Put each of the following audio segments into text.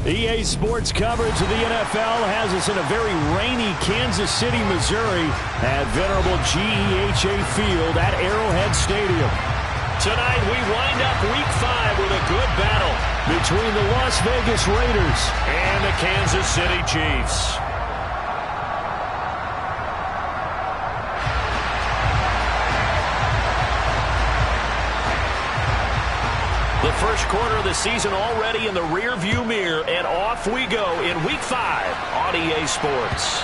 EA Sports coverage of the NFL has us in a very rainy Kansas City, Missouri at venerable GEHA Field at Arrowhead Stadium. Tonight we wind up Week 5 with a good battle between the Las Vegas Raiders and the Kansas City Chiefs. The first quarter of the season already in the rear-view mirror, and off we go in Week 5 on EA Sports.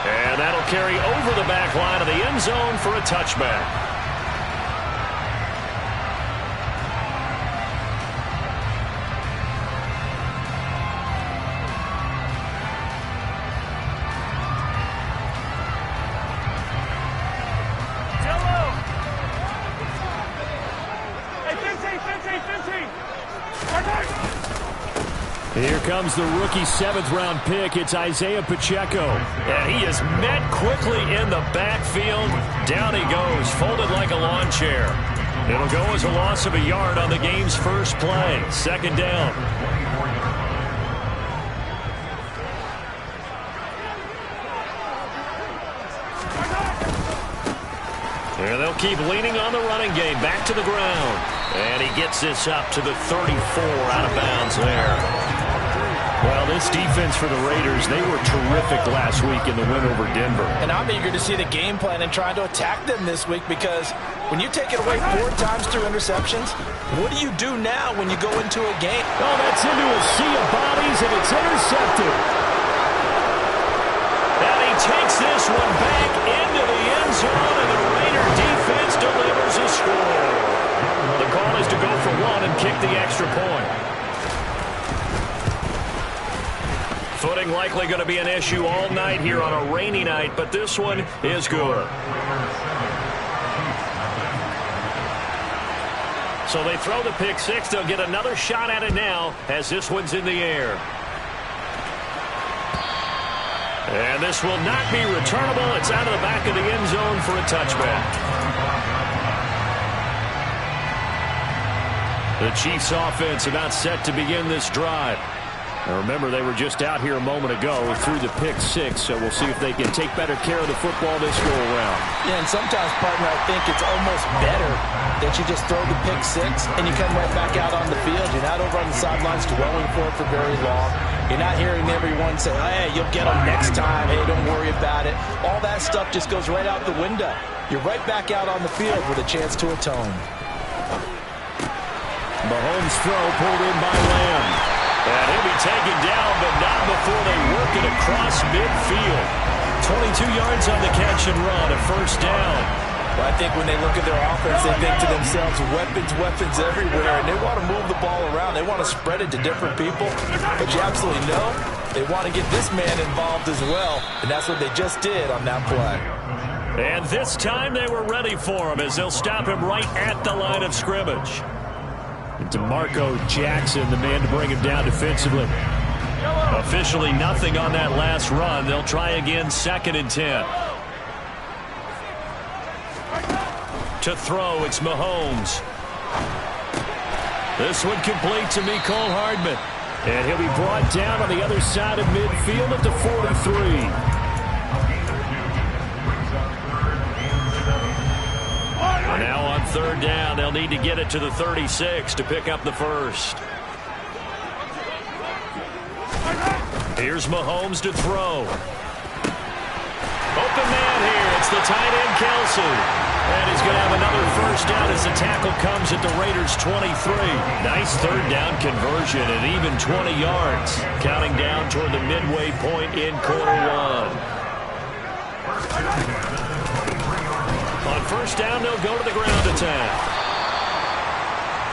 And that'll carry over the back line of the end zone for a touchback. Here comes the rookie 7th-round pick. It's Isaiah Pacheco. And he is met quickly in the backfield. Down he goes, folded like a lawn chair. It'll go as a loss of a yard on the game's first play. Second down. And they'll keep leaning on the running game. Back to the ground. And he gets this up to the 34 out of bounds there. Well, this defense for the Raiders, they were terrific last week in the win over Denver. And I'm eager to see the game plan and trying to attack them this week, because when you take it away 4 times through interceptions, what do you do now when you go into a game? Oh, that's into a sea of bodies, and it's intercepted. And he takes this one back into the end zone, and the Raider defense delivers a score. The call is to go for 1 and kick the extra point. Footing likely going to be an issue all night here on a rainy night, but this one is good. So they throw the pick 6. They'll get another shot at it now as this one's in the air. And this will not be returnable. It's out of the back of the end zone for a touchback. The Chiefs offense about set to begin this drive. Now remember, they were just out here a moment ago through the pick 6, so we'll see if they can take better care of the football this go-around. Yeah, and sometimes, partner, I think it's almost better that you just throw the pick 6 and you come right back out on the field. You're not over on the sidelines dwelling for it for very long. You're not hearing everyone say, hey, you'll get them next time. Hey, don't worry about it. All that stuff just goes right out the window. You're right back out on the field with a chance to atone. Mahomes' throw pulled in by Lamb. And he'll be taken down, but not before they work it across midfield. 22 yards on the catch and run, a first down. Well, I think when they look at their offense, they think to themselves, weapons everywhere, and they want to move the ball around. They want to spread it to different people. But you absolutely know they want to get this man involved as well, and that's what they just did on that play. And this time they were ready for him as they'll stop him right at the line of scrimmage. DeMarco Jackson, the man to bring him down defensively. Officially nothing on that last run. They'll try again, 2nd and 10. To throw, it's Mahomes. This one complete to Mecole Hardman. And he'll be brought down on the other side of midfield at the 43. Now on 3rd down, they'll need to get it to the 36 to pick up the first. Here's Mahomes to throw. Open man here. It's the tight end, Kelsey. And he's going to have another first down as the tackle comes at the Raiders' 23. Nice 3rd down conversion and even 20 yards. Counting down toward the midway point in quarter 1. On 1st down, they'll go to the ground attack.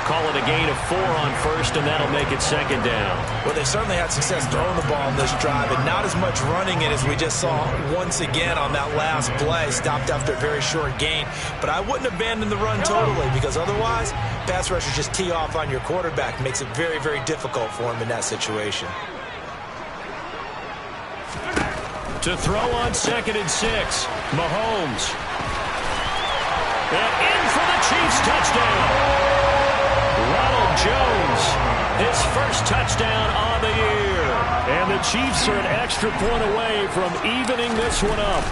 Call it a gain of 4 on 1st, and that'll make it 2nd down. Well, they certainly had success throwing the ball in this drive, and not as much running it as we just saw once again on that last play. Stopped after a very short gain. But I wouldn't abandon the run totally, because otherwise, pass rushers just tee off on your quarterback. Makes it very, very difficult for him in that situation. To throw on 2nd and 6, Mahomes. And in for the Chiefs touchdown. Ronald Jones, his first touchdown on the year. the Chiefs are an extra point away from evening this one up.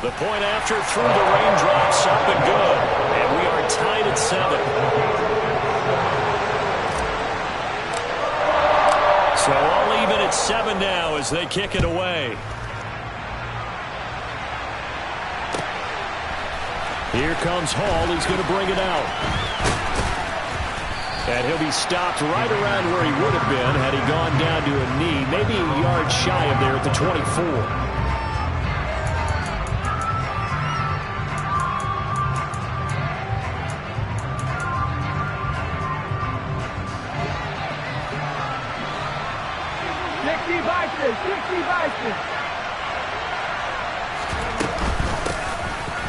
The point after through the raindrops, up and good. And we are tied at 7. So all even at 7 now as they kick it away. Here comes Hall. He's going to bring it out. And he'll be stopped right around where he would have been had he gone down to a knee, maybe a yard shy of there at the 24.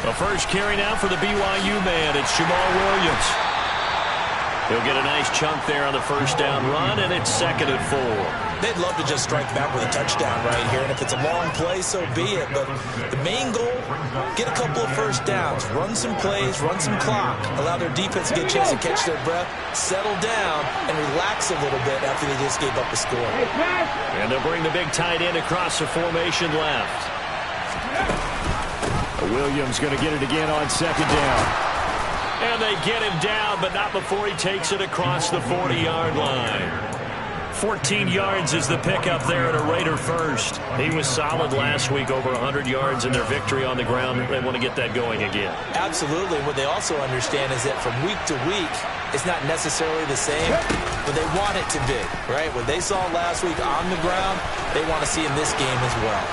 The first carry now for the BYU man. It's Jamal Williams. He'll get a nice chunk there on the first down run, and it's 2nd and 4. They'd love to just strike back with a touchdown right here, and if it's a long play, so be it. But the main goal, get a couple of first downs, run some plays, run some clock, allow their defense to get a chance to catch their breath, settle down, and relax a little bit after they just gave up a score. And they'll bring the big tight end across the formation left. Williams going to get it again on 2nd down. And they get him down, but not before he takes it across the 40-yard line. 14 yards is the pickup there at a Raider first. He was solid last week, over 100 yards in their victory on the ground. They want to get that going again. Absolutely. What they also understand is that from week to week, it's not necessarily the same, but they want it to be, right? What they saw last week on the ground, they want to see in this game as well.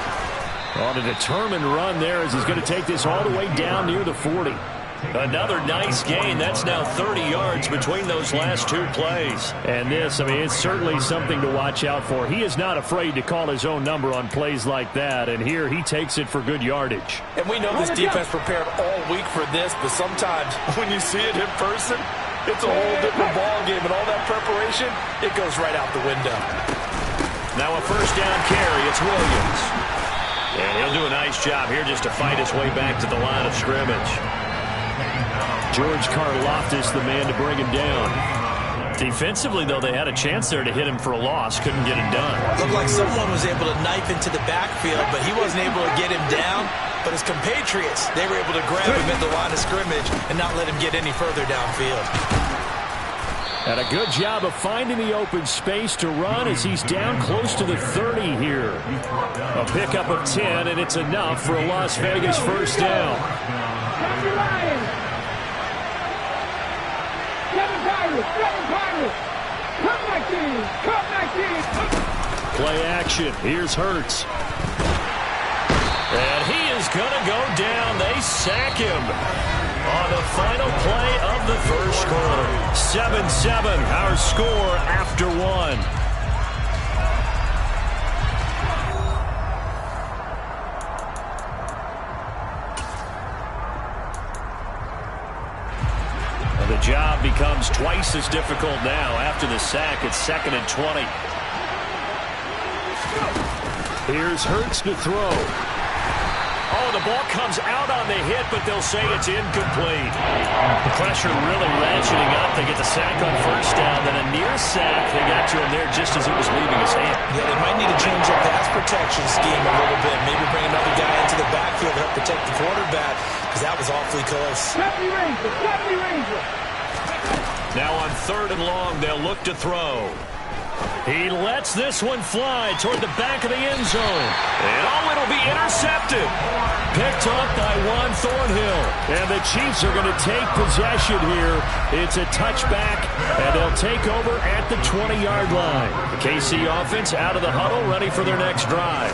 On a determined run there as he's going to take this all the way down near the 40. Another nice gain. That's now 30 yards between those last 2 plays. And this, I mean, it's certainly something to watch out for. He is not afraid to call his own number on plays like that. And here he takes it for good yardage. And we know this defense prepared all week for this, but sometimes when you see it in person, it's a whole different ball game. And all that preparation, it goes right out the window. Now a first down carry. It's Williams. And he'll do a nice job here just to fight his way back to the line of scrimmage. George Karlaftis, the man to bring him down. Defensively, though, they had a chance there to hit him for a loss. Couldn't get it done. Looked like someone was able to knife into the backfield, but he wasn't able to get him down. But his compatriots, they were able to grab him at the line of scrimmage and not let him get any further downfield. And a good job of finding the open space to run as he's down close to the 30 here. A pickup of 10, and it's enough for a Las Vegas first down. Play action. Here's Hurts. And he is going to go down. They sack him on the final play of the first quarter. 7-7, our score after 1. The job becomes twice as difficult now after the sack. It's 2nd and 20. Here's Hurts to throw. Oh, the ball comes out on the hit, but they'll say it's incomplete. The pressure really ratcheting up. They get the sack on first down, then a near sack. They got to him there just as it was leaving his hand. Yeah, they might need to change their pass protection scheme a little bit. Maybe bring another guy into the backfield to help protect the quarterback, because that was awfully close. Now on 3rd and long, they'll look to throw. He lets this one fly toward the back of the end zone. And oh, it'll be intercepted. Picked up by Juan Thornhill. And the Chiefs are going to take possession here. It's a touchback, and they'll take over at the 20-yard line. The KC offense out of the huddle, ready for their next drive.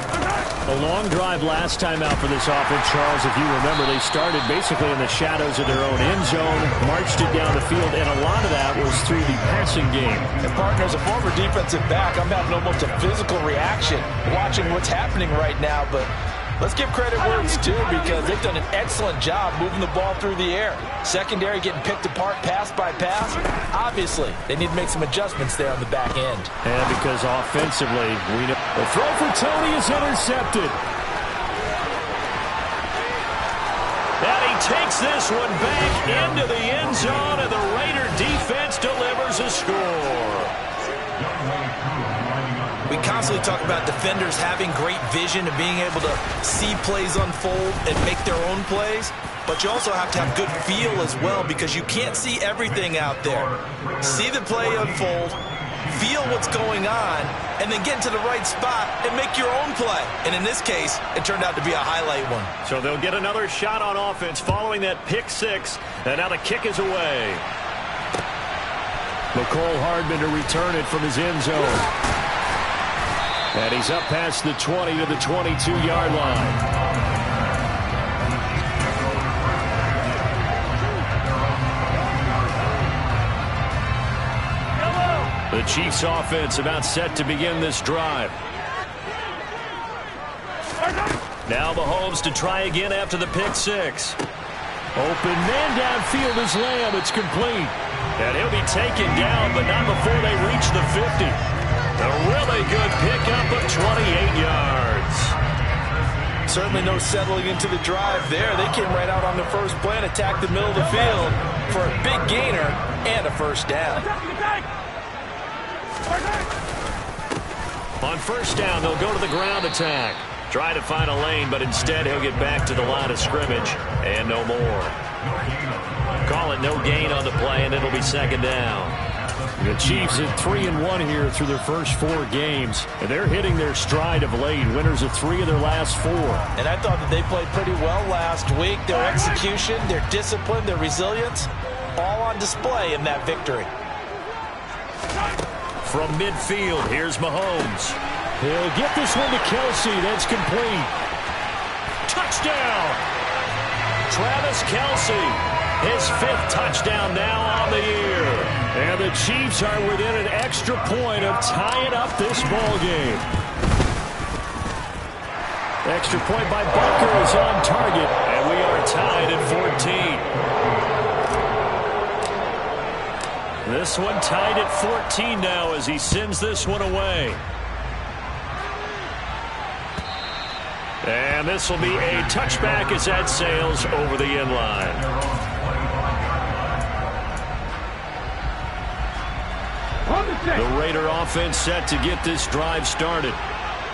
A long drive last time out for this offense, Charles. If you remember, they started basically in the shadows of their own end zone, marched it down the field, and a lot of that was through the passing game. And partners, a former defensive back, I'm having almost a physical reaction watching what's happening right now, but let's give credit where it's due, because they've done an excellent job moving the ball through the air. Secondary getting picked apart pass by pass. Obviously, they need to make some adjustments there on the back end. And because offensively, we know the throw for Tony is intercepted. And he takes this one back into the end zone, and the Raider defense delivers a score. We constantly talk about defenders having great vision and being able to see plays unfold and make their own plays. But you also have to have good feel as well, because you can't see everything out there. See the play unfold, feel what's going on, and then get into the right spot and make your own play. And in this case, it turned out to be a highlight one. So they'll get another shot on offense following that pick six. And now the kick is away. McCole Hardman to return it from his end zone. And he's up past the 20 to the 22-yard line. The Chiefs offense about set to begin this drive. Now Mahomes to try again after the pick six. Open man downfield is Lamb. It's complete. And he'll be taken down, but not before they reach the 50. A really good pickup of 28 yards. Certainly no settling into the drive there. They came right out on the first play and attacked the middle of the field for a big gainer and a first down. On first down, they'll go to the ground attack. Try to find a lane, but instead he'll get back to the line of scrimmage and no more. Call it no gain on the play, and it'll be second down. The Chiefs at 3-1 here through their first 4 games. And they're hitting their stride of late. Winners of 3 of their last 4. And I thought that they played pretty well last week. Their execution, their discipline, their resilience, all on display in that victory. From midfield, here's Mahomes. He'll get this one to Kelsey. That's complete. Touchdown! Travis Kelsey, his 5th touchdown now on the year. And the Chiefs are within an extra point of tying up this ball game. Extra point by Butker is on target, and we are tied at 14. This one tied at 14 now as he sends this one away. And this will be a touchback as that sails over the end line. The Raider offense set to get this drive started.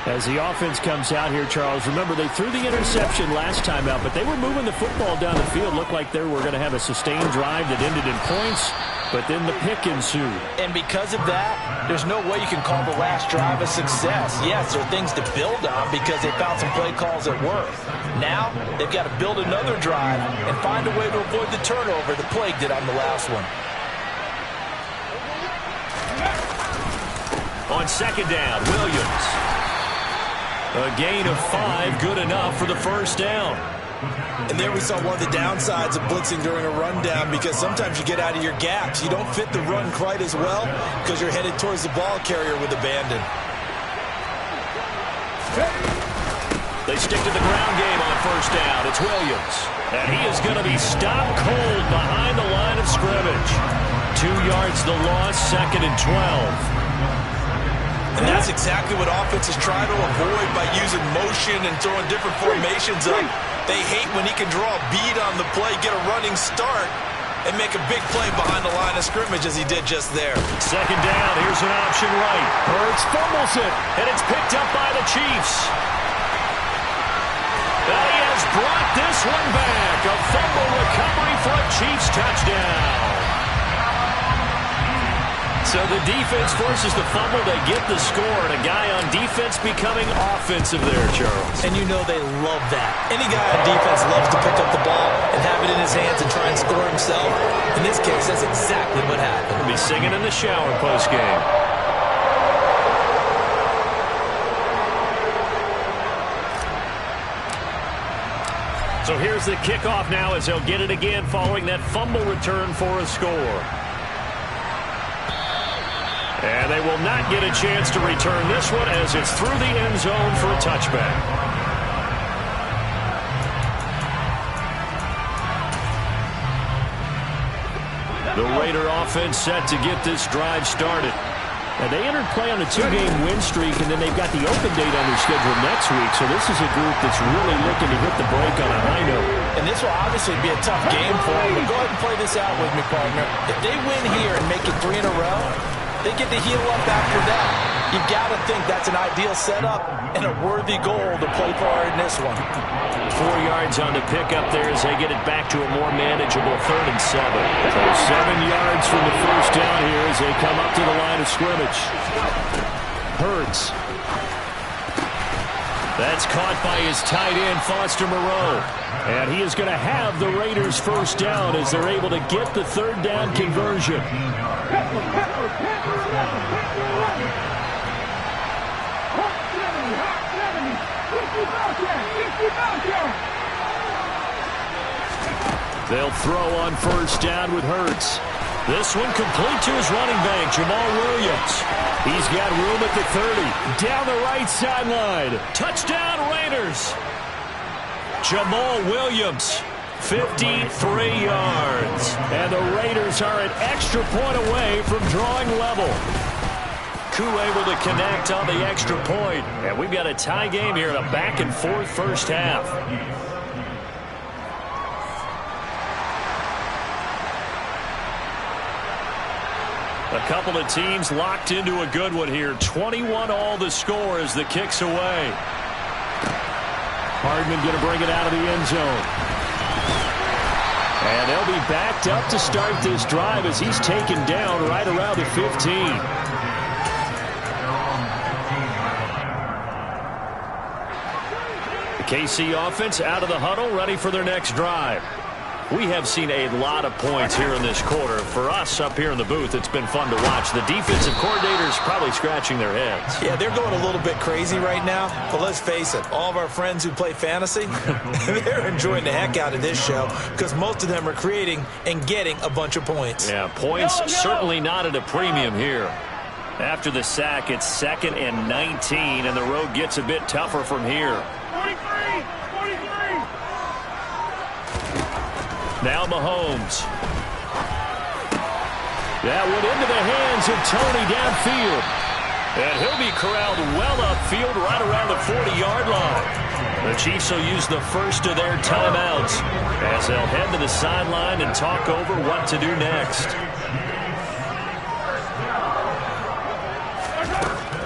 As the offense comes out here, Charles, remember they threw the interception last time out, but they were moving the football down the field. Looked like they were going to have a sustained drive that ended in points, but then the pick ensued. And because of that, there's no way you can call the last drive a success. Yes, there are things to build on because they found some play calls that work. Now, they've got to build another drive and find a way to avoid the turnover the plague did on the last one. On second down, Williams. A gain of 5, good enough for the first down. And there we saw one of the downsides of blitzing during a rundown, because sometimes you get out of your gaps. You don't fit the run quite as well because you're headed towards the ball carrier with abandon. They stick to the ground game on first down. It's Williams. And he is going to be stopped cold behind the line of scrimmage. 2 yards the loss, 2nd and 12. And that's exactly what offenses try to avoid by using motion and throwing different formations up. They hate when he can draw a bead on the play, get a running start, and make a big play behind the line of scrimmage as he did just there. Second down, here's an option right. Hurts fumbles it, and it's picked up by the Chiefs. And he has brought this one back. A fumble recovery for a Chiefs touchdown. So the defense forces the fumble. They get the score, and a guy on defense becoming offensive there, Charles. And you know they love that. Any guy on defense loves to pick up the ball and have it in his hands and try and score himself. In this case, that's exactly what happened. He'll be singing in the shower post-game. So here's the kickoff now as they'll get it again following that fumble return for a score. And they will not get a chance to return this one as it's through the end zone for a touchback. The Raider offense set to get this drive started. And they entered play on a 2-game win streak, and then they've got the open date on their schedule next week. So this is a group that's really looking to hit the break on a high note. And this will obviously be a tough game for them. But go ahead and play this out with me, partner. If they win here and make it 3 in a row, they get to heal up after that. You got to think that's an ideal setup and a worthy goal to play for in this one. 4 yards on the pickup there as they get it back to a more manageable 3rd and 7. So 7 yards from the first down here as they come up to the line of scrimmage. Hurts. That's caught by his tight end, Foster Moreau. And he is going to have the Raiders first down as they're able to get the 3rd down conversion. They'll throw on first down with Hurts. This one complete to his running back, Jamal Williams. He's got room at the 30. Down the right sideline. Touchdown, Raiders. Jamal Williams, 53 yards. And the Raiders are an extra point away from drawing level. Koo able to connect on the extra point. And we've got a tie game here in a back-and-forth first half. A couple of teams locked into a good one here. 21-all the score as the kick's away. Hardman going to bring it out of the end zone. And they'll be backed up to start this drive as he's taken down right around the 15. The KC offense out of the huddle, ready for their next drive. We have seen a lot of points here in this quarter. For us up here in the booth, it's been fun to watch. The defensive coordinators probably scratching their heads. Yeah, they're going a little bit crazy right now. But let's face it, all of our friends who play fantasy, they're enjoying the heck out of this show because most of them are creating and getting a bunch of points. Yeah, points certainly not at a premium here. After the sack, it's 2nd and 19, and the road gets a bit tougher from here. 43! Now Mahomes. That went into the hands of Tony downfield. And he'll be corralled well upfield right around the 40-yard line. The Chiefs will use the first of their timeouts as they'll head to the sideline and talk over what to do next.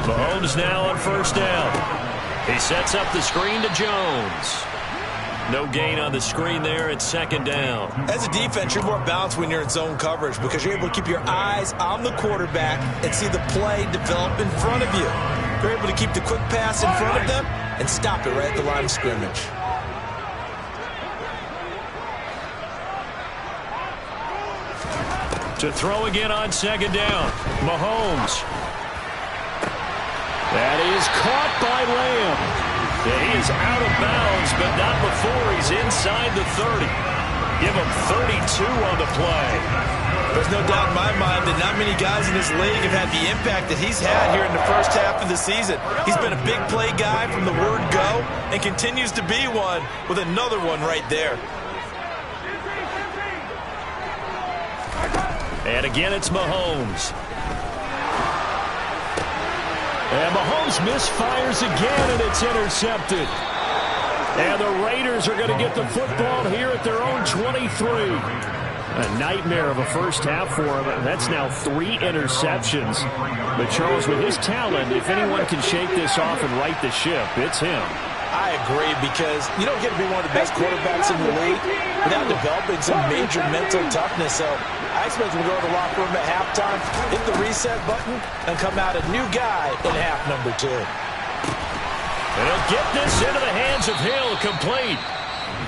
Mahomes now on first down. He sets up the screen to Jones. No gain on the screen there at 2nd down. As a defense, you're more balanced when you're in zone coverage because you're able to keep your eyes on the quarterback and see the play develop in front of you. You're able to keep the quick pass in front of them and stop it right at the line of scrimmage. To throw again on 2nd down. Mahomes. That is caught by Lamb. Yeah, he is out of bounds, but not before he's inside the 30. Give him 32 on the play. There's no doubt in my mind that not many guys in this league have had the impact that he's had here in the first half of the season. He's been a big play guy from the word go and continues to be one with another one right there. And again, it's Mahomes. And Mahomes misfires again, and it's intercepted. And the Raiders are going to get the football here at their own 23. A nightmare of a first half for him. That's now 3 interceptions. But Charles, with his talent, if anyone can shake this off and right the ship, it's him. I agree, because you don't get to be one of the best quarterbacks in the league without developing some major mental toughness. So I expect him to go to the locker room at halftime, hit the reset button, and come out a new guy in half number 2. And he'll get this into the hands of Hill, complete.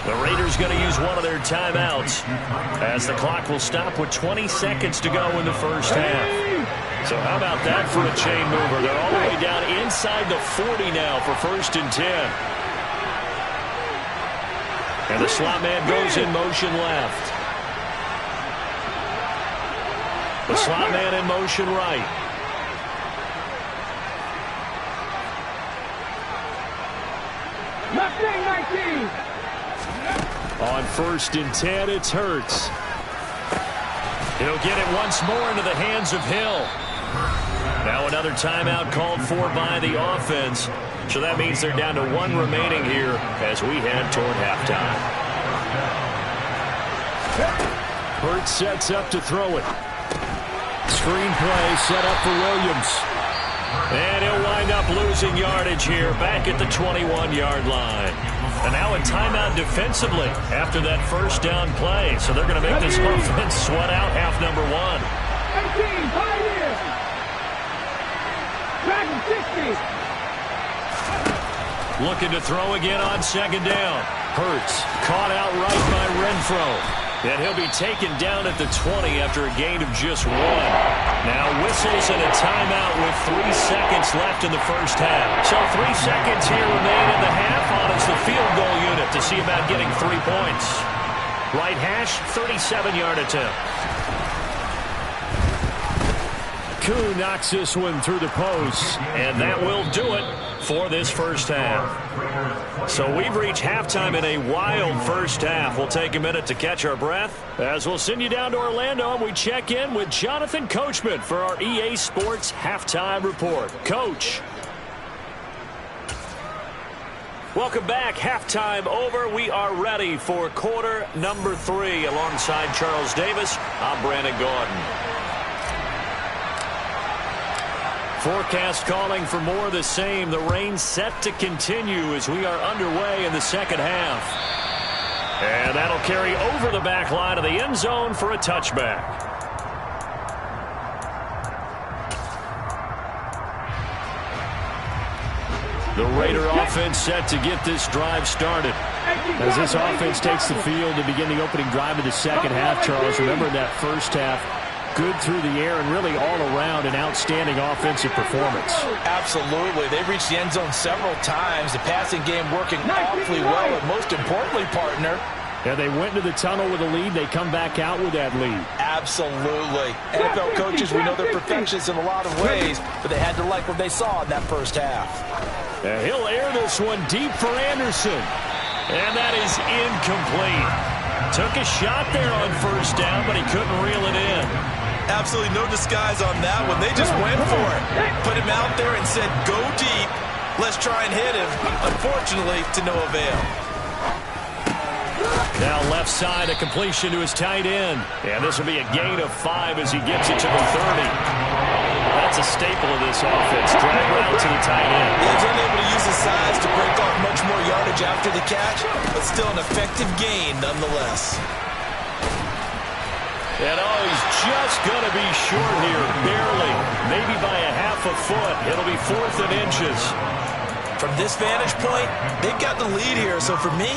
The Raiders going to use one of their timeouts as the clock will stop with 20 seconds to go in the first half. So how about that for a chain mover? They're all the way down inside the 40 now for 1st and 10. And the slot man goes in motion left. The slot man in motion right. Left 19. On 1st and 10, it's Hurts. He'll get it once more into the hands of Hill. Now another timeout called for by the offense. So that means they're down to 1 remaining here as we head toward halftime. Hurts sets up to throw it. Screen play set up for Williams. And he'll up losing yardage here, back at the 21-yard line. And now a timeout defensively after that first down play. So they're going to make this offense sweat out half number one. 18, pioneer. Back 60. Looking to throw again on second down. Hurts caught out right by Renfro. And he'll be taken down at the 20 after a gain of just 1. Now whistles and a timeout with 3 seconds left in the first half. So 3 seconds here remain in the half on as the field goal unit to see about getting 3 points. Right hash, 37-yard attempt. Koo knocks this one through the post, and that will do it for this first half. So we've reached halftime in a wild first half. We'll take a minute to catch our breath as we'll send you down to Orlando and we check in with Jonathan Coachman for our EA Sports Halftime Report. Coach. Welcome back. Halftime over. We are ready for quarter number 3. Alongside Charles Davis, I'm Brandon Gordon. Forecast calling for more of the same. The rain set to continue as we are underway in the second half. And that'll carry over the back line of the end zone for a touchback. The Raider offense set to get this drive started. As this offense takes the field to begin the opening drive of the second half, Charles, remember in that first half, good through the air and really all around an outstanding offensive performance. Absolutely. They've reached the end zone several times. The passing game working awfully well, and most importantly, partner, yeah, they went into the tunnel with a lead. They come back out with that lead. Absolutely. NFL coaches, we know they're perfectionists in a lot of ways, but they had to like what they saw in that first half. He'll air this one deep for Anderson. And that is incomplete. Took a shot there on first down, but he couldn't reel it in. Absolutely no disguise on that one. They just went for it. Put him out there and said, go deep. Let's try and hit him. Unfortunately, to no avail. Now left side, a completion to his tight end. And this will be a gain of 5 as he gets it to the 30. That's a staple of this offense. Drag route to the tight end. He's unable to use his size to break off much more yardage after the catch, but still an effective gain nonetheless. And oh, he's just going to be short here, barely. Maybe by a half a foot. It'll be 4th and inches. From this vantage point, they've got the lead here. So for me,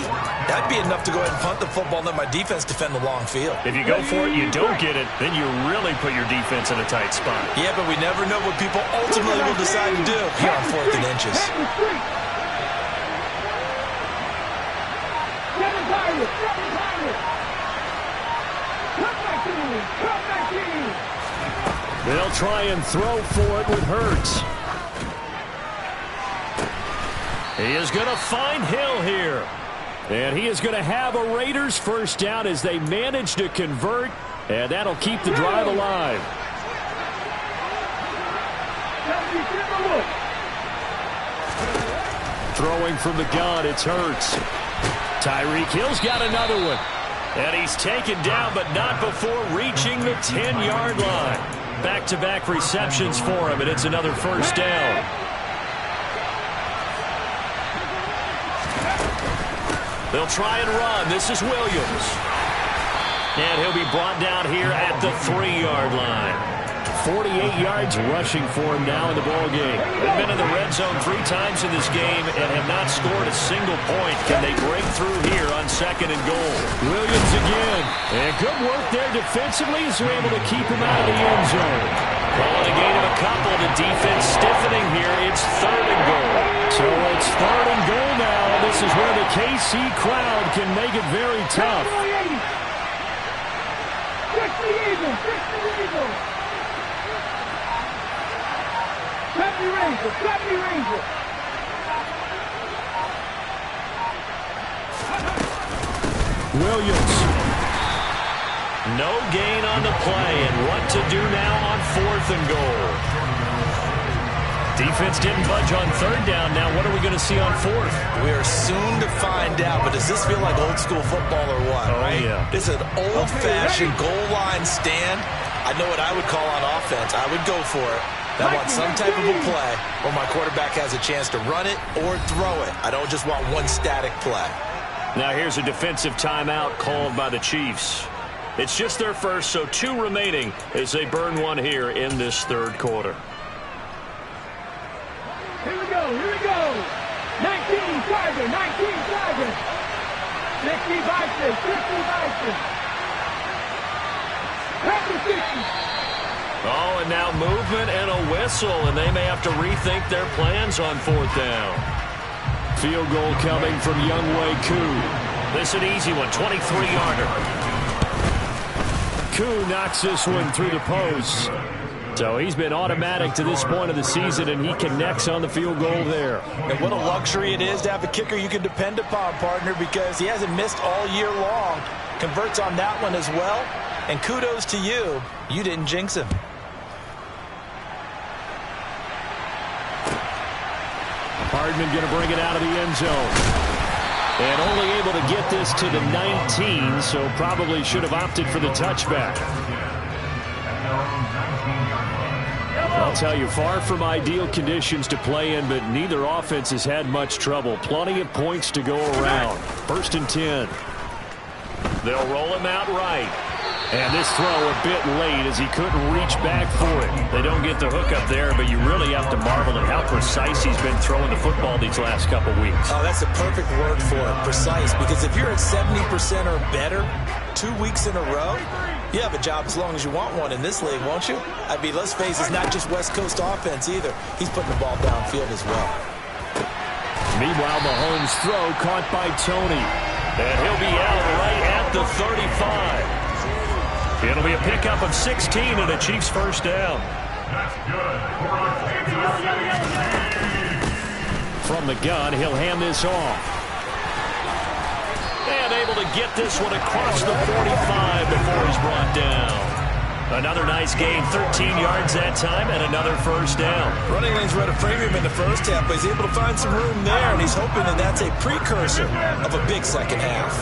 that'd be enough to go ahead and punt the football and let my defense defend the long field. If you go for it, you don't get it, then you really put your defense in a tight spot. Yeah, but we never know what people ultimately will decide to do here on 4th and inches. They'll try and throw for it with Hurts. He is going to find Hill here. And he is going to have a Raiders first down as they manage to convert. And that'll keep the drive alive. Throwing from the gun, it's Hurts. Tyreek Hill's got another one. And he's taken down, but not before reaching the 10-yard line. Back-to-back receptions for him, and it's another first down. They'll try and run. This is Williams. And he'll be brought down here at the 3-yard line. 48 yards rushing for him now in the ballgame. They've been in the red zone 3 times in this game and have not scored a single point. Can they break through here on 2nd and goal? Williams again. And good work there defensively as they're able to keep him out of the end zone. Calling a gain of a couple. The defense stiffening here. It's 3rd and goal. So it's 3rd and goal now. This is where the KC crowd can make it very tough. Williams. No gain on the play, and what to do now on 4th and goal. Defense didn't budge on 3rd down. Now what are we going to see on 4th? We are soon to find out, but does this feel like old school football or what? Oh, right? Yeah. This is an old-fashioned goal line stand. I know what I would call on offense. I would go for it. I want some type of a play where my quarterback has a chance to run it or throw it. I don't just want one static play. Now here's a defensive timeout called by the Chiefs. It's just their first, so 2 remaining as they burn one here in this third quarter. Here we go, here we go. 19 Tiger, 19 Tiger. 60 Bison, 60 Bison. Happy 60. Oh, and now movement and a whistle, and they may have to rethink their plans on 4th down. Field goal coming from Younghoe Koo. This is an easy one, 23-yarder. Koo knocks this one through the post. So he's been automatic to this point of the season, and he connects on the field goal there. And what a luxury it is to have a kicker you can depend upon, partner, because he hasn't missed all year long. Converts on that one as well. And kudos to you. You didn't jinx him. Hardman going to bring it out of the end zone. And only able to get this to the 19, so probably should have opted for the touchback. I'll tell you, far from ideal conditions to play in, but neither offense has had much trouble. Plenty of points to go around. 1st and 10. They'll roll him out right. And this throw a bit late as he couldn't reach back for it. They don't get the hook up there, but you really have to marvel at how precise he's been throwing the football these last couple weeks. Oh, that's a perfect word for it, precise. Because if you're at 70% or better 2 weeks in a row, you have a job as long as you want one in this league, won't you? I mean, let's face it, it's not just West Coast offense either. He's putting the ball downfield as well. Meanwhile, Mahomes' throw caught by Tony. And he'll be out right at the 35. It'll be a pickup of 16 and a Chiefs first down. From the gun, he'll hand this off. And able to get this one across the 45 before he's brought down. Another nice gain, 13 yards that time, and another first down. Running lanes were to frame him in the first half, but he's able to find some room there, and he's hoping that that's a precursor of a big second half.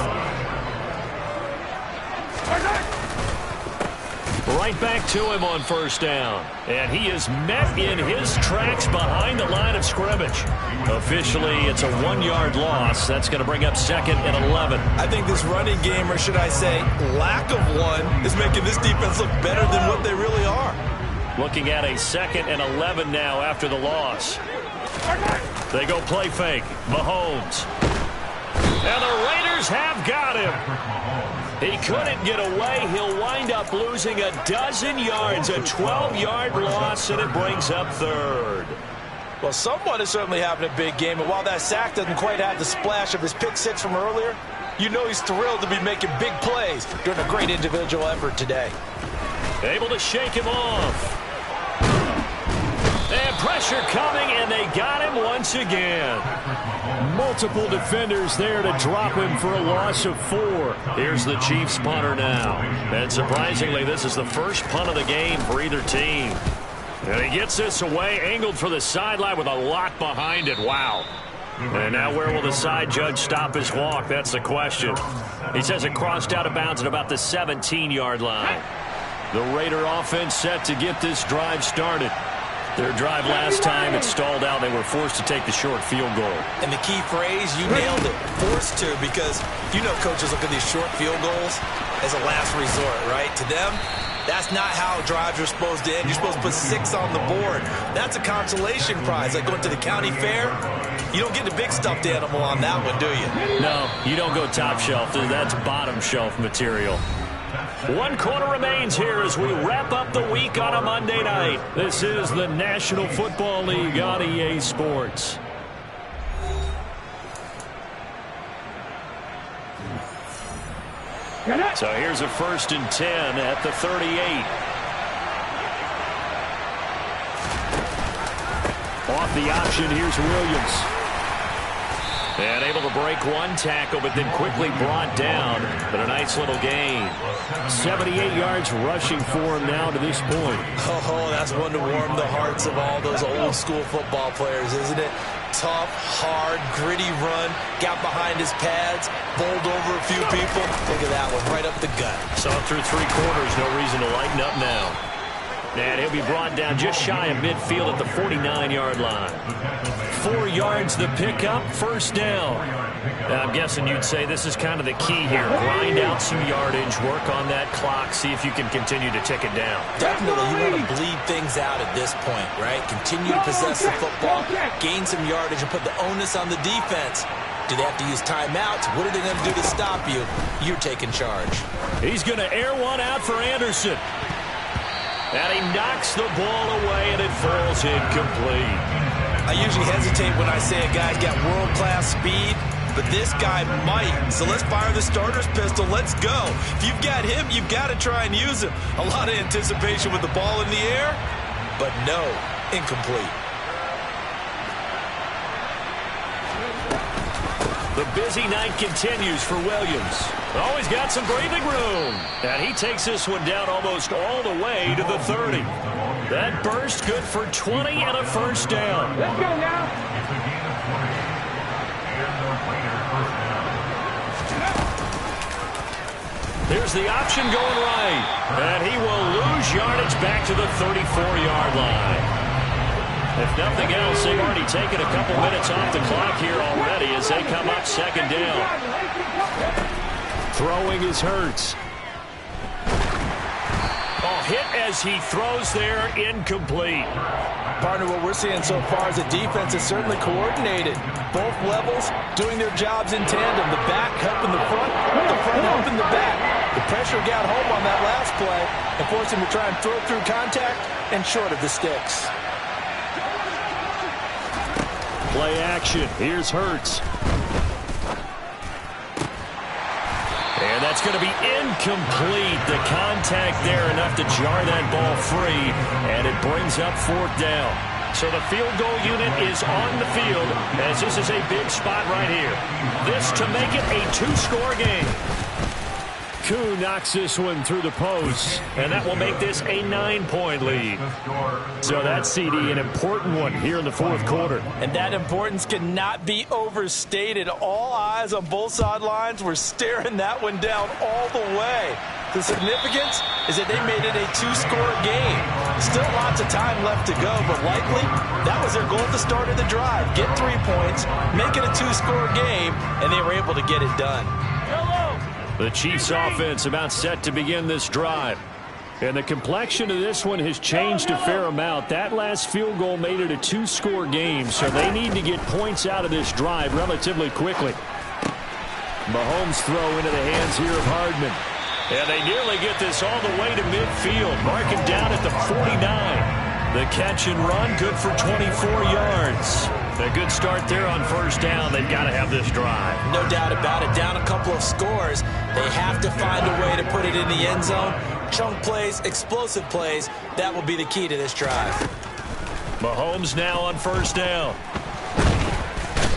Right back to him on first down. And he is met in his tracks behind the line of scrimmage. Officially, it's a 1-yard loss. That's going to bring up 2nd and 11. I think this running game, or should I say lack of one, is making this defense look better than what they really are. Looking at a 2nd and 11 now after the loss. They go play fake. Mahomes. And the Raiders have got him. He couldn't get away. He'll wind up losing a dozen yards, a 12-yard loss, and it brings up 3rd. Well, someone is certainly having a big game, and while that sack doesn't quite have the splash of his pick 6 from earlier, you know he's thrilled to be making big plays during a great individual effort today. Able to shake him off. And pressure coming, and they got him once again. Multiple defenders there to drop him for a loss of 4. Here's the Chiefs punter now. And surprisingly, this is the first punt of the game for either team. And he gets this away, angled for the sideline with a lot behind it. Wow. And now where will the side judge stop his walk? That's the question. He says it crossed out of bounds at about the 17-yard line. The Raider offense set to get this drive started. Their drive last time, it stalled out. They were forced to take the short field goal. And the key phrase, you nailed it, forced to, because you know coaches look at these short field goals as a last resort, right? To them, that's not how drives are supposed to end. You're supposed to put 6 on the board. That's a consolation prize. Like going to the county fair, you don't get the big stuffed animal on that one, do you? No, you don't go top shelf. That's bottom shelf material. 1 quarter remains here as we wrap up the week on a Monday night. This is the National Football League on EA Sports. So here's a 1st and 10 at the 38. Off the option, here's Williams. And able to break one tackle, but then quickly brought down. But a nice little gain. 78 yards rushing for him now to this point. Oh, that's one to warm the hearts of all those old school football players, isn't it? Tough, hard, gritty run. Got behind his pads, bowled over a few people. Look at that one, right up the gut. Saw it through 3 quarters. No reason to lighten up now. And he'll be brought down just shy of midfield at the 49-yard line. 4 yards the pickup, first down. Now, I'm guessing you'd say this is kind of the key here. Grind out some yardage, work on that clock, see if you can continue to tick it down. Definitely, you want to bleed things out at this point, right? Continue to possess the football, gain some yardage, and put the onus on the defense. Do they have to use timeouts? What are they going to do to stop you? You're taking charge. He's going to air one out for Anderson. And he knocks the ball away, and it falls incomplete. I usually hesitate when I say a guy's got world-class speed, but this guy might. So let's fire the starter's pistol. Let's go. If you've got him, you've got to try and use him. A lot of anticipation with the ball in the air, but no, incomplete. The busy night continues for Williams. Oh, he's got some breathing room. And he takes this one down almost all the way to the 30. That burst good for 20 and a first down. Let's go now. Here's the option going right. And he will lose yardage back to the 34-yard line. If nothing else, they've already taken a couple minutes off the clock here already as they come up second down. Throwing is Hurts. Oh, hit as he throws there, incomplete. Partner, what we're seeing so far is the defense is certainly coordinated. Both levels doing their jobs in tandem. The back helping the front helping the back. The pressure got home on that last play and forced him to try and throw through contact and short of the sticks. Play action. Here's Hurts. And that's going to be incomplete. The contact there enough to jar that ball free, and it brings up fourth down. So the field goal unit is on the field as this is a big spot right here. This to make it a 2-score game. Koo knocks this one through the post, and that will make this a 9-point lead. So that's, CD, an important one here in the fourth quarter. And that importance cannot be overstated. All eyes on both sidelines were staring that one down all the way. The significance is that they made it a 2-score game. Still lots of time left to go, but likely that was their goal at the start of the drive. Get 3 points, make it a 2-score game, and they were able to get it done. The Chiefs offense about set to begin this drive. And the complexion of this one has changed a fair amount. That last field goal made it a 2-score game, so they need to get points out of this drive relatively quickly. Mahomes throw into the hands here of Hardman. And they nearly get this all the way to midfield. Marking down at the 49. The catch and run, good for 24 yards. A good start there on first down. They've got to have this drive. No doubt about it. Down a couple of scores. They have to find a way to put it in the end zone. Chunk plays, explosive plays. That will be the key to this drive. Mahomes now on first down.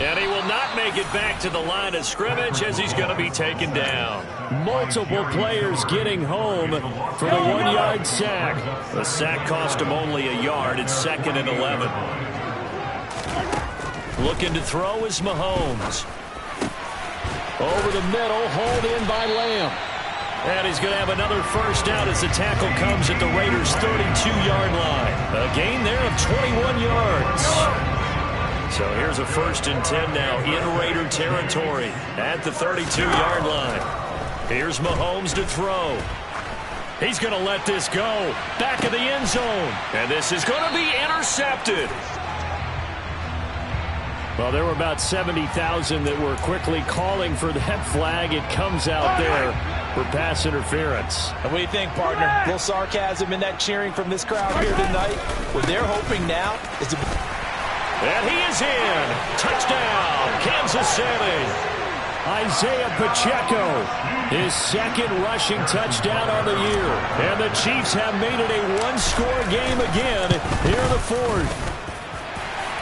And he will not make it back to the line of scrimmage as he's going to be taken down. Multiple players getting home for the 1-yard sack. The sack cost him only a yard. It's 2nd and 11. Looking to throw is Mahomes. Over the middle, hauled in by Lamb. And he's going to have another first down as the tackle comes at the Raiders' 32-yard line. A gain there of 21 yards. So here's a 1st and 10 now in Raider territory at the 32-yard line. Here's Mahomes to throw. He's going to let this go. Back of the end zone. And this is going to be intercepted. Well, there were about 70,000 that were quickly calling for that flag. It comes out there for pass interference. And what do you think, partner? A little sarcasm in that cheering from this crowd here tonight. What they're hoping now is to... And he is in. Touchdown, Kansas City. Isaiah Pacheco, his 2nd rushing touchdown on the year. And the Chiefs have made it a 1-score game again here in the 4th.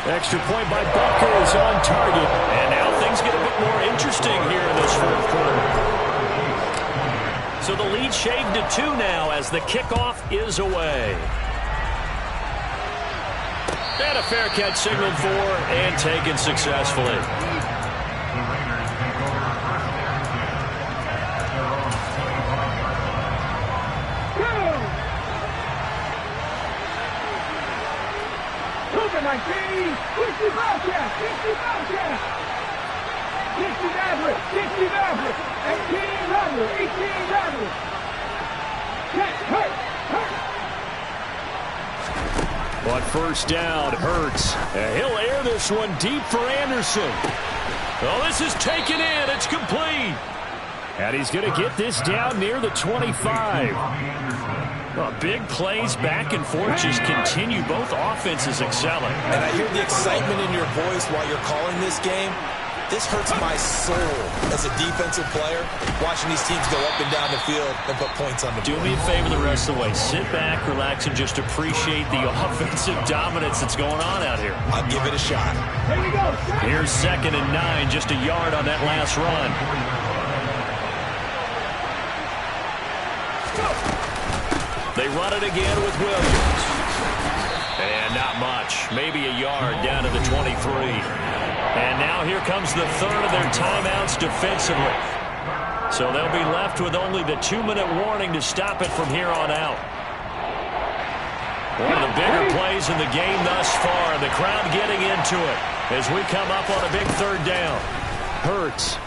Extra point by Butker is on target. And now things get a bit more interesting here in this 4th quarter. So the lead shaved to 2 now as the kickoff is away. And a fair catch signaled for and taken successfully. Bobcat, 19. 60 Bobcat, 60 Bobcat. 60 Maverick, 60 Maverick. 18 Rebel, 18 Rebel. Check, hurt. On first down, Hurts. He'll air this one deep for Anderson. Oh, this is taken in. It's complete. And he's going to get this down near the 25. Well, big plays back and forth just continue. Both offenses excelling. And I hear the excitement in your voice while you're calling this game. This hurts my soul as a defensive player, watching these teams go up and down the field and put points on the board. Do me a favor the rest of the way. Sit back, relax, and just appreciate the offensive dominance that's going on out here. I'll give it a shot. Here we go. Here's 2nd and 9, just a yard on that last run. They run it again with Williams. And not much. Maybe a yard down to the 23. And now here comes the third of their timeouts defensively. So they'll be left with only the 2-minute warning to stop it from here on out. One of the bigger plays in the game thus far. The crowd getting into it as we come up on a big 3rd down. Hurts.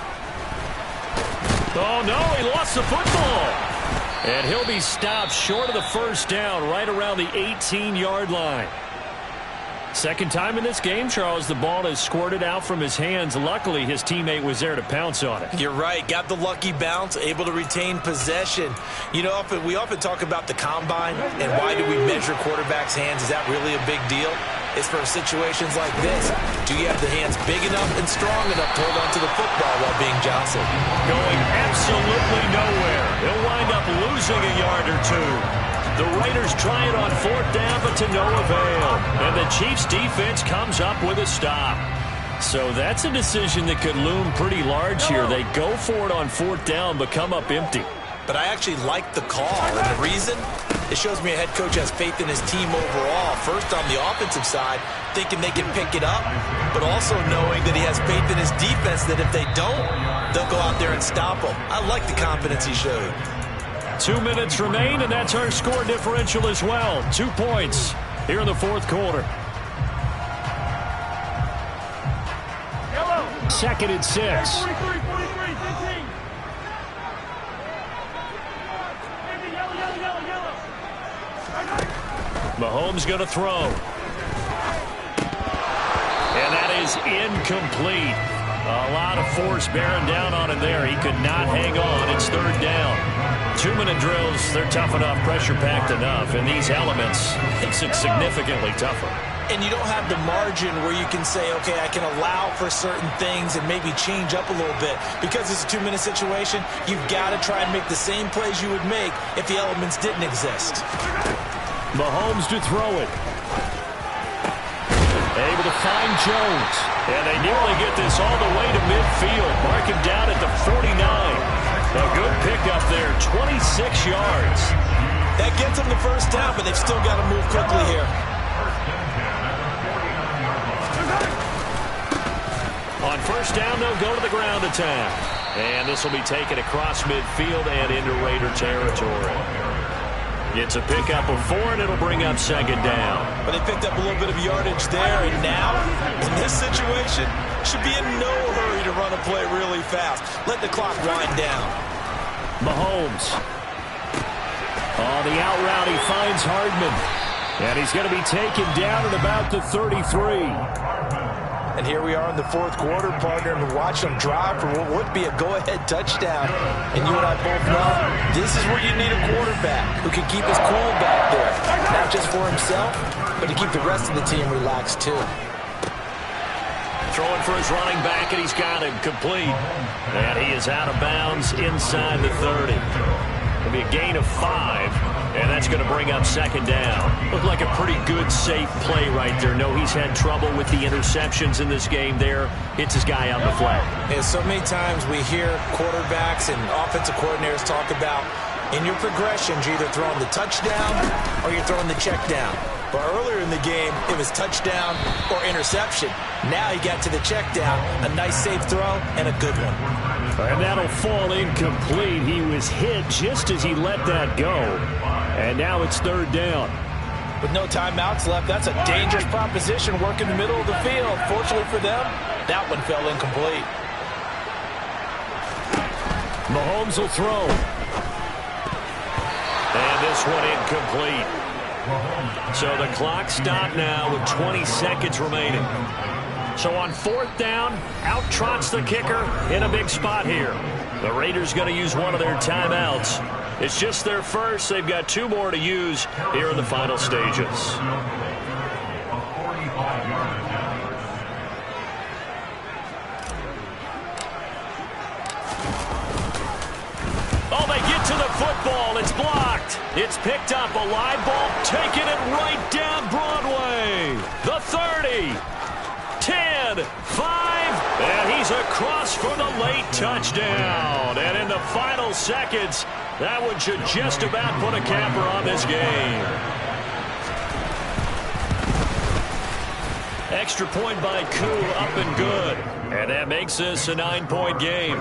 Oh, no, he lost the football. And he'll be stopped short of the 1st down right around the 18-yard line. Second time in this game, Charles, the ball has squirted out from his hands. Luckily, his teammate was there to pounce on it. You're right. Got the lucky bounce, able to retain possession. You know, we often talk about the combine and why do we measure quarterbacks' hands. Is that really a big deal? It's for situations like this. Do you have the hands big enough and strong enough to hold onto the football while being jostled? Going absolutely nowhere. He'll wind up losing a yard or two. The Raiders try it on 4th down, but to no avail. And the Chiefs' defense comes up with a stop. So that's a decision that could loom pretty large here. They go for it on 4th down, but come up empty. But I actually like the call, and the reason? It shows me a head coach has faith in his team overall. First, on the offensive side, thinking they can pick it up, but also knowing that he has faith in his defense that if they don't, they'll go out there and stop them. I like the confidence he showed. 2 minutes remain, and that's our score differential as well. 2 points here in the 4th quarter. 2nd and 6. 43, 15. Yellow. Mahomes going to throw. And that is incomplete. A lot of force bearing down on him there. He could not hang on. It's 3rd down. 2-minute drills, they're tough enough, pressure-packed enough. And these elements makes it significantly tougher. And you don't have the margin where you can say, okay, I can allow for certain things and maybe change up a little bit. Because it's a 2-minute situation, you've got to try and make the same plays you would make if the elements didn't exist. Mahomes to throw it. Able to find Jones. And they nearly get this all the way to midfield. Mark him down at the 49. A good pickup there, 26 yards. That gets them the 1st down, but they've still got to move quickly here. On 1st down, they'll go to the ground attack. And this will be taken across midfield and into Raider territory. It's a pickup of 4, and it'll bring up 2nd down. But they picked up a little bit of yardage there, and now, in this situation, should be in no hurry to run a play really fast. Let the clock wind down. Mahomes. On the out route, he finds Hardman. And he's going to be taken down at about the 33. And here we are in the 4th quarter, partner, and watch them drive for what would be a go-ahead touchdown. And you and I both know this is where you need a quarterback who can keep his cool back there. Not just for himself, but to keep the rest of the team relaxed, too. Throwing for his running back, and he's got him complete. And he is out of bounds inside the 30. It'll be a gain of 5, and that's going to bring up 2nd down. Looked like a pretty good, safe play right there. No, he's had trouble with the interceptions in this game there. Hits his guy on the flat. And so many times we hear quarterbacks and offensive coordinators talk about in your progressions, you're either throwing the touchdown or you're throwing the check down. But earlier in the game, it was touchdown or interception. Now he got to the check down, a nice safe throw, and a good one. And that'll fall incomplete. He was hit just as he let that go. And now it's 3rd down. With no timeouts left, that's a dangerous proposition. Work in the middle of the field. Fortunately for them, that one fell incomplete. Mahomes will throw. And this one incomplete. So the clock stopped now with 20 seconds remaining. So on fourth down, out trots the kicker in a big spot here. The Raiders going to use one of their timeouts. It's just their first. They've got 2 more to use here in the final stages. Oh, they get to the football. It's blocked. It's picked up. A live ball, taking it right down Broadway. The 30. 10, 5, and he's across for the late touchdown. And in the final seconds, that one should just about put a capper on this game. Extra point by Koo, up and good. And that makes this a 9-point game.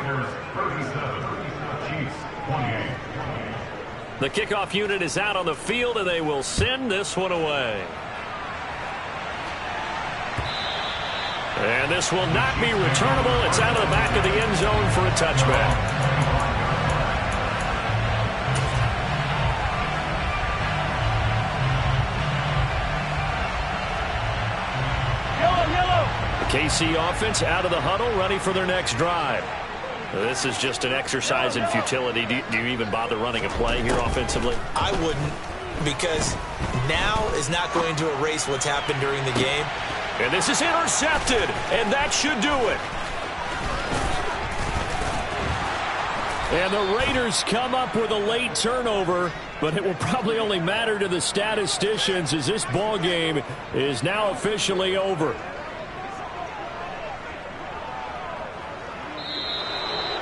The kickoff unit is out on the field, and they will send this one away. And this will not be returnable. It's out of the back of the end zone for a touchback. The KC offense out of the huddle, ready for their next drive. This is just an exercise in futility. Do you even bother running a play here offensively? I wouldn't, because now is not going to erase what's happened during the game. And this is intercepted, and that should do it. And the Raiders come up with a late turnover, but it will probably only matter to the statisticians as this ball game is now officially over.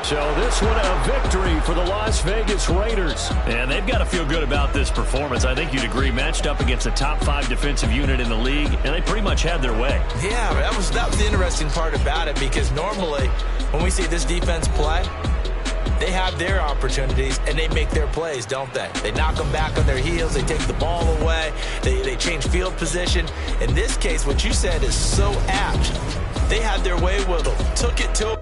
So this one a victory for the Las Vegas Raiders. And they've got to feel good about this performance. I think you'd agree, matched up against a top 5 defensive unit in the league, and they pretty much had their way. Yeah, that was the interesting part about it, because normally when we see this defense play, they have their opportunities and they make their plays, don't they? They knock them back on their heels. They take the ball away. They change field position. In this case, what you said is so apt. They had their way with them. Took it to